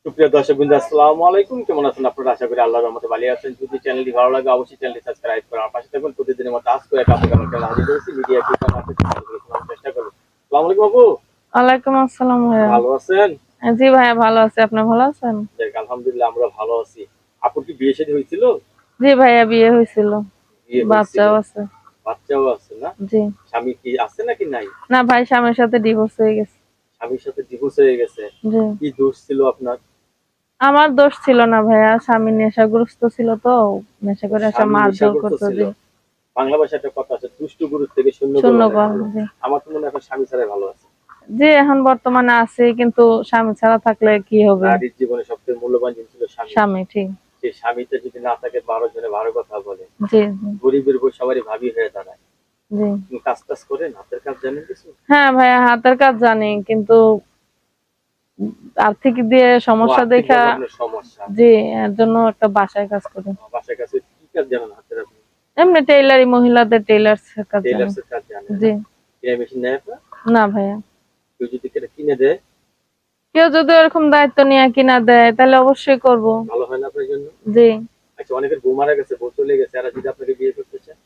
সুপ্রিয় দর্শকবৃন্দ, আসসালামু আলাইকুম। কেমন আছেন আপনারা? আশা করি আল্লাহর রহমতে ভালো আছেন। যদি চ্যানেলটি ভালো লাগে অবশ্যই চ্যানেলটি সাবস্ক্রাইব করে আমার পাশে থাকুন। প্রতিদিনের মতো আজকেও একটা আপনাদের চ্যানেল হাজির হয়েছি। মিডিয়া কিভাবে আপনাদের চেষ্টা করব। আসসালামু আলাইকুম আপু। ওয়ালাইকুম আসসালাম ভাইয়া। ভালো আছেন? জি ভাইয়া, ভালো আছি। আপনি ভালো আছেন? যাক আলহামদুলিল্লাহ, আমরা ভালো আছি। আপুর কি বিয়ে শাদী হয়েছিল? জি ভাইয়া, বিয়ে হয়েছিল, বিয়ে হয়েছিল, বাচ্চাও আছে। বাচ্চাও আছে না? জি। স্বামী কি আছে নাকি নাই? না ভাই, স্বামীর সাথে ডিভোর্স হয়ে গেছে। স্বামীর সাথে ডিভোর্স হয়ে গেছে। জি। কি দোষ ছিল আপনার? আমার দোষ ছিল না ভাইয়া, স্বামী নেশাগ্রস্ত ছিল তো, নেশা করে এসে স্বামী মারধর নেশাগ্রস্ত করতো। ছিল। জি। বাংলা ভাষায় একটা কথা আছে, দুষ্টু গরুর থেকে শূন্য গরু শূন্য অনেক কর। ভালো। জি। আমার তো মনে হয় এখন স্বামী ছাড়াই ভালো আছে। জি, এখন বর্তমানে আছে, কিন্তু স্বামী ছাড়া থাকলে কি হবে? নারীর জীবনে সবচেয়ে মূল্যবান জিনিস হলো স্বামী। স্বামী, ঠিক। সেই স্বামীটা যদি না থাকে 12 জনে 12 কথা বলে। জি জি। গরিবের বউ সবারই ভাবি হয়ে দাঁড়ায়। জি। আপনি কাজ টাজ করেন? হাতের কাজ জানেন কিছু? হ্যাঁ ভাইয়া, হাতের কাজ জানি, কিন্তু আর্থিক দিয়ে ও সমস্যা দেখা। আর্থিকভাবে আপনার সমস্যা। জি। এর জন্য একটা বাসায় কাজ করি। বাসায় কাছে কি কাজ জানেন হাতের আপনি? এমনি টেইলারি, মহিলাদের টেইলার্স কাজ জানি। টেইলার্স এর কাজ জানেন না? জি। সেলাই মেশিন নেয় আপনার? না ভাইয়া। কেউ যদি কেটে কিনে দেয়, কেউ যদি ওরকম দায়িত্ব নিয়ে কিনা দেয় তাহলে অবশ্যই করব। ভালো হয় না আপনার জন্য? জি। আচ্ছা, অনেকের বউ মারা গেছে, বউ চলে গেছে, এরা যদি আপনাকে বিয়ে করতে চায়,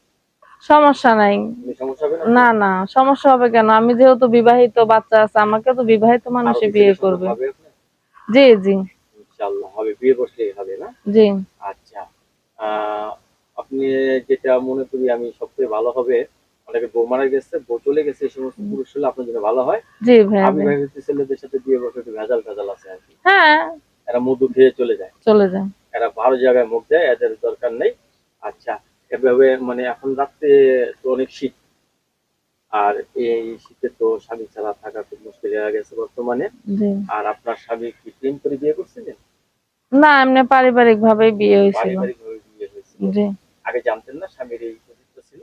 সমস্যা নাই। আপনি সমস্যা হবে না না তো? না, সমস্যা হবে কেন? আমি যেহেতু বিবাহিত, বাচ্চা আছে, আমাকে তো বিবাহিত আরো মানুষই কি বিয়ে ছেলে সন্তান করবে। হবে আপনার? জি জি। ইনশাআল্লাহ হবে, বিয়ে বসলেই হবে না? জি। আচ্ছা। আ আপনি যেটা মনে করি আমি সবচেয়ে ভালো হবে, অনেকের বউ মারা গেছে, বউ চলে গেছে, এই সমস্ত পুরুষ হলে আপনার জন্য ভালো হয়। জি ভাইয়া। জি। অবিবাহিত ছেলেদের সাথে বিয়ে বসে একটু ভেজাল আছে আরকি। হ্যাঁ। এরা মধু খেয়ে চলে যায়। চলে যায়। এরা ভালো জায়গায় মুখ দেয়, এদের দরকার নেই। আচ্ছা, এভাবে মানে এখন রাত্রে তো অনেক শীত। আর এই শীতে তো স্বামী ছাড়া থাকা খুব মুশকিল হয়ে গেছে বর্তমানে। জি। আর আপনার স্বামী কি প্রেম করে বিয়ে করছিলেন? না, এমনি পারিবারিক ভাবেই বিয়ে হয়েছিল। পারিবারিকভাবে বিয়ে হয়েছিল। জি। আগে জানতেন না স্বামীর এই চরিত্র ছিল?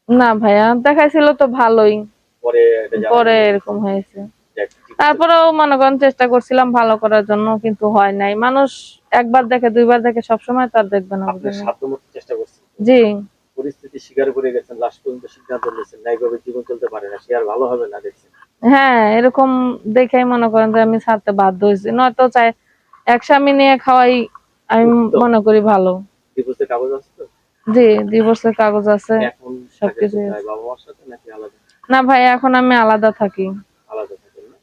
না ভাইয়া, দেখাইছিল তো ভালোই, পরে এটা জানার পরে পরে এরকম হয়েছে। যাক ঠিক আছে। তারপরেও মনে করেন চেষ্টা করছিলাম ভালো করার জন্য, কিন্তু হয় নাই। মানুষ একবার দেখে, দুইবার দেখে, সবসময় তার দেখবে না, আপনার বুঝেন না? সাধ্যমতো চেষ্টা করছেন তো? জি। পরিস্থিতি স্বীকার করে গেছেন, লাস্ট পর্যন্ত সিদ্ধান্ত নিয়েছেন না এভাবে জীবন চলতে পারে না, সে আর ভালো হবে না দেখছেন। হ্যাঁ, এরকম দেখেই মনে করেন যে আমি ছাড়তে বাধ্য হয়েছি, নয়তো চাই এক স্বামী নিয়ে খাওয়াই আমি উত্তম। মনে করি ভালো। ডিভোর্সের কাগজ আছে তো? জি। ডিভোর্সের কাগজ আছে, এখন থাকে সবকিছু কোথায়? আছে। বাবা মার সাথে নাকি আলাদা? না ভাই, এখন আমি আলাদা থাকি। আলাদা থাকেন না?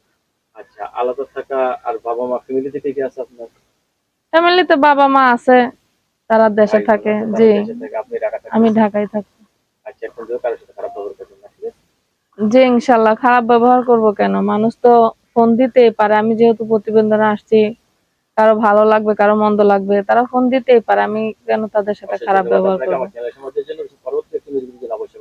আচ্ছা, আলাদা থাকা আর বাবা মা ফ্যামিলিতে কে কে আছে আপনার? ফ্যামিলিতে বাবা মা আছে, তারা দেশে ভাই বোন থাকে। আছে, তারা জি। দেশে থাকে, আপনি ঢাকা আমি থাকতেছেন। ঢাকায় থাকি। আচ্ছা, এখন যদি কারোর সাথে খারাপ ব্যবহার করবেন না, ঠিক আছে? জি, ইনশাল্লাহ। খারাপ ব্যবহার করব কেন? মানুষ তো ফোন দিতেই পারে। আমি যেহেতু প্রতিবেদনে আসছি, কারো ভালো লাগবে, কারো মন্দ লাগবে, তারা ফোন দিতেই পারে। আমি কেন তাদের সাথে অশেষ খারাপ ধন্যবাদ ব্যবহার আপনাকে করব? আমার চ্যানেল সম্বন্ধে জন্য। পরবর্তী একটি নিউজ ভিডিও অবশ্যই